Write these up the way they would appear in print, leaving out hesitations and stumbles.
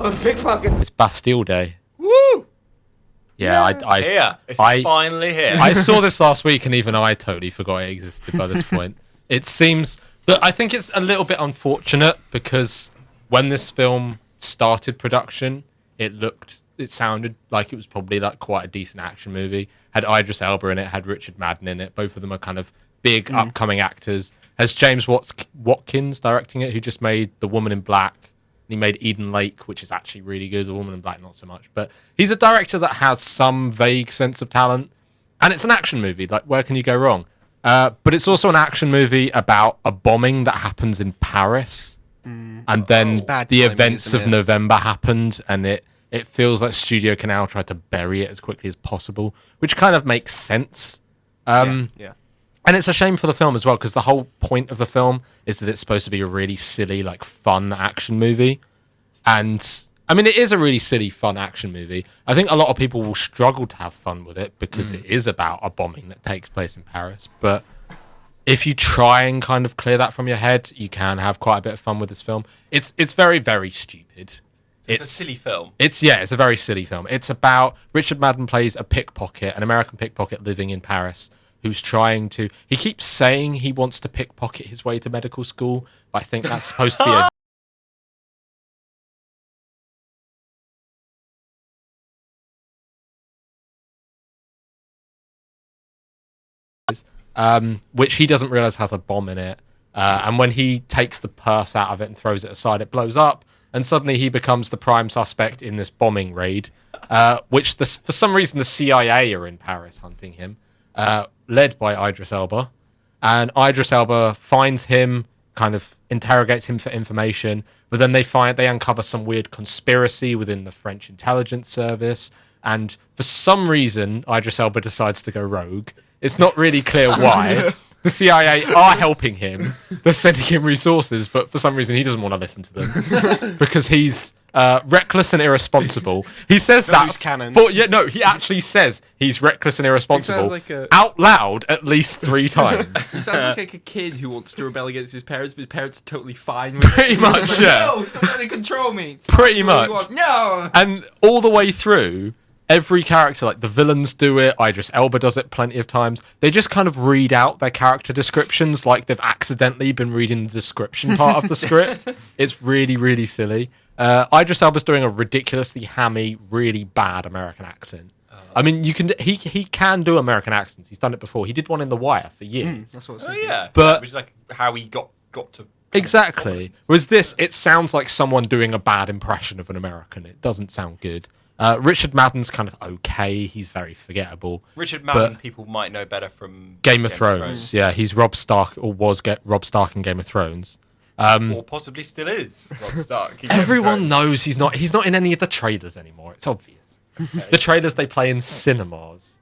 I'm a pickpocket. It's Bastille Day. Woo! Yeah, It's finally here. I saw this last week, and even I totally forgot it existed by this point. It seems that I think it's a little bit unfortunate because when this film started production, it sounded like it was probably like quite a decent action movie. Had Idris Elba in it, had Richard Madden in it. Both of them are kind of big upcoming actors. Has James Watkins directing it, who just made The Woman in Black. He made Eden Lake, which is actually really good. The Woman in Black, not so much. But he's a director that has some vague sense of talent. And it's an action movie. Like, where can you go wrong? But it's also an action movie about a bombing that happens in Paris. And then the events of November happened, and it feels like Studio Canal tried to bury it as quickly as possible, which kind of makes sense. Yeah. And it's a shame for the film as well, because the whole point of the film is that it's supposed to be a really silly, like, fun action movie. And, I mean, it is a really silly, fun action movie. I think a lot of people will struggle to have fun with it because it is about a bombing that takes place in Paris. But if you try and kind of clear that from your head, you can have quite a bit of fun with this film. It's very, very stupid. It's a silly film. It's a very silly film. It's about Richard Madden plays a pickpocket, an American pickpocket living in Paris, who's trying to... He keeps saying he wants to pickpocket his way to medical school, but I think that's supposed to be which he doesn't realise has a bomb in it. And when he takes the purse out of it and throws it aside, it blows up, and suddenly he becomes the prime suspect in this bombing raid, which for some reason the CIA are in Paris hunting him. Led by Idris Elba, and Idris Elba finds him, kind of interrogates him for information, but then they uncover some weird conspiracy within the French intelligence service, and for some reason Idris Elba decides to go rogue. It's not really clear why. The CIA are helping him, they're sending him resources, but for some reason he doesn't want to listen to them because he's reckless and irresponsible. He says that. He actually says he's reckless and irresponsible out loud at least 3 times. He sounds like a kid who wants to rebel against his parents, but his parents are totally fine with it. Pretty much, like, yeah. No, stop trying to control me. It's pretty much. No! And all the way through, every character, like the villains do it, Idris Elba does it plenty of times, they just kind of read out their character descriptions like they've accidentally been reading the description part of the script. It's really, really silly. Idris Elba's doing a ridiculously hammy, really bad American accent. I mean, he can do American accents. He's done it before. He did one in The Wire for years. That's what but which is like how he got to... Exactly. Whereas this, it sounds like someone doing a bad impression of an American. It doesn't sound good. Richard Madden's kind of okay. He's very forgettable. Richard Madden, people might know better from Game of Thrones. Yeah, he's Robb Stark, or was Robb Stark in Game of Thrones. Or possibly still is Robb Stark. Everyone knows he's not in any of the trailers anymore. It's obvious. Okay. The trailers they play in cinemas.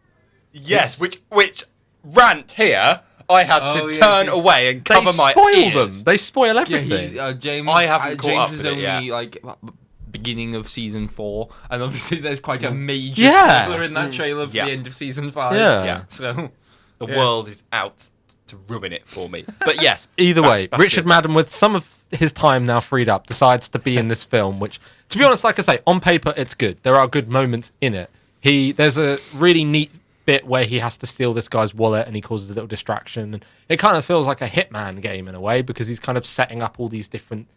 Yes, which rant here I had to turn away and cover my ears. They spoil everything. Yeah, James. I haven't caught up James is with it only yet. like beginning of season 4, and obviously there's quite a major spoiler in that trailer for the end of season 5. Yeah. So the world is out to ruin it for me. But yes, either way, Richard Madden, with some of his time now freed up, decides to be in this film, which, to be honest, like I say, on paper it's good. There are good moments in it. There's a really neat bit where he has to steal this guy's wallet and he causes a little distraction, and it kind of feels like a Hitman game in a way, because he's kind of setting up all these different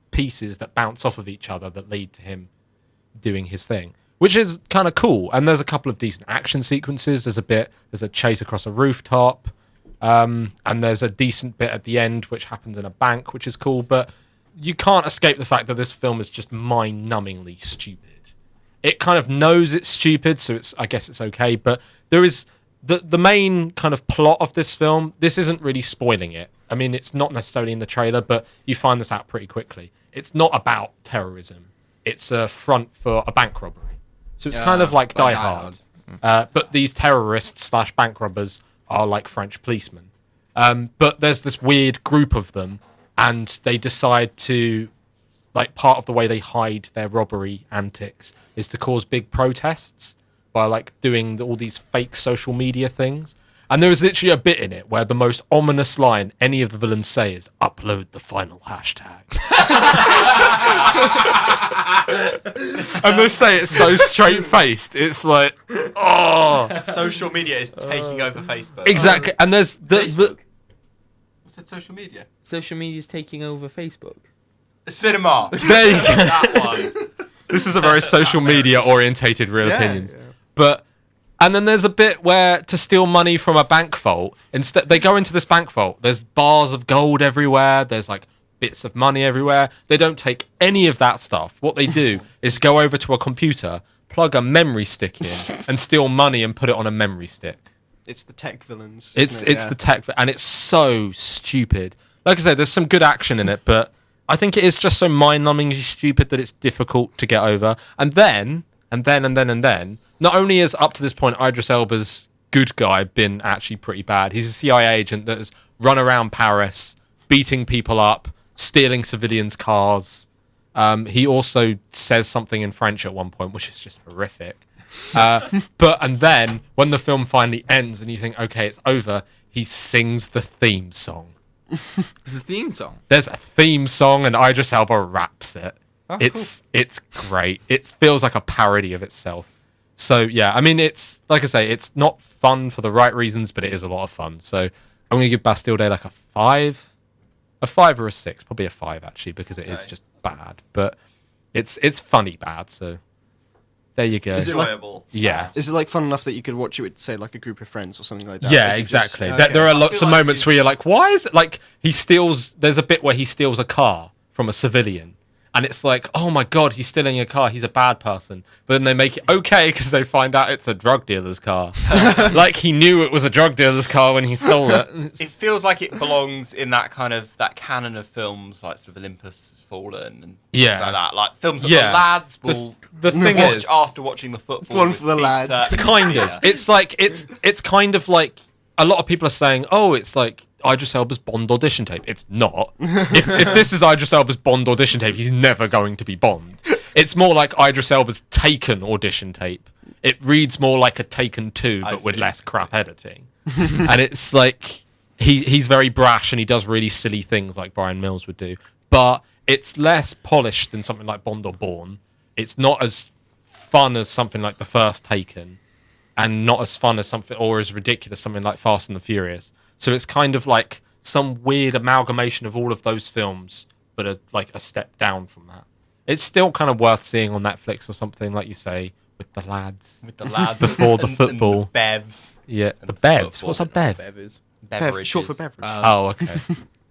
pieces that bounce off of each other that lead to him doing his thing, which is kind of cool. And there's a couple of decent action sequences. There's a chase across a rooftop, and there's a decent bit at the end which happens in a bank, which is cool. But you can't escape the fact that this film is just mind-numbingly stupid. It kind of knows it's stupid, so I guess it's okay. But there is the main kind of plot of this film. This isn't really spoiling it. I mean, it's not necessarily in the trailer, but you find this out pretty quickly. It's not about terrorism. It's a front for a bank robbery. So it's kind of like Die Hard. But these terrorists / bank robbers are like French policemen. But there's this weird group of them, and they decide to, like, part of the way they hide their robbery antics is to cause big protests by, like, doing all these fake social media things. And there is literally a bit in it where the most ominous line any of the villains say is, upload the final hashtag. And they say it so straight-faced. It's like, oh. Social media is taking over Facebook. Exactly. And there's the What's that social media? Social media is taking over Facebook. Cinema. There you go. That one. This is a very social media orientated real opinions. Yeah. But and then there's a bit where to steal money from a bank vault, instead they go into this bank vault. There's bars of gold everywhere. There's like bits of money everywhere. They don't take any of that stuff. What they do is go over to a computer, plug a memory stick in, and steal money and put it on a memory stick. It's the tech villains. It's the tech, and it's so stupid. Like I said, there's some good action in it, but I think it is just so mind-numbingly stupid that it's difficult to get over. And then, not only is up to this point Idris Elba's good guy been actually pretty bad. He's a CIA agent that has run around Paris, beating people up, stealing civilians' cars. He also says something in French at one point, which is just horrific. And then when the film finally ends and you think, okay, it's over, he sings the theme song. It's a theme song. There's a theme song and Idris Elba raps it. Oh, it's great. It feels like a parody of itself. So yeah, I mean, it's like I say, it's not fun for the right reasons, but it is a lot of fun. So I'm gonna give Bastille Day like a 5 or a 6, probably a 5 actually, because it is just bad, but it's funny bad. So there you go. Is it Enjoyable. Yeah. Is it like fun enough that you could watch it with, say, like a group of friends or something like that? Yeah, Is it just- exactly. okay. There are lots feel of like moments where you're like, why is it like he steals? There's a bit where he steals a car from a civilian. And it's like, oh my God, he's stealing a car. He's a bad person. But then they make it okay because they find out it's a drug dealer's car. Like he knew it was a drug dealer's car when he stole it. It feels like it belongs in that kind of that canon of films, like sort of Olympus Has Fallen and things like that. Like films that the lads will the thing watch is, after watching the football. one with for the pizza. lads. kind of. It's like it's kind of like a lot of people are saying, oh, it's like Idris Elba's Bond audition tape. It's not. If this is Idris Elba's Bond audition tape, he's never going to be Bond. It's more like Idris Elba's Taken audition tape. It reads more like a Taken 2, but with less crap editing. And it's like he's very brash and he does really silly things like Brian Mills would do. But it's less polished than something like Bond or Bourne. It's not as fun as something like the first Taken, and not as fun as something or as ridiculous as something like Fast and the Furious. So it's kind of like some weird amalgamation of all of those films, but like a step down from that. It's still kind of worth seeing on Netflix or something, like you say, with the lads. With the lads before the football. And the bevs. Yeah, And the bevs. football. What's a bev? Bev is. Beverages. Short for beverage. Oh, okay.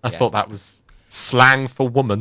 I thought that was slang for woman.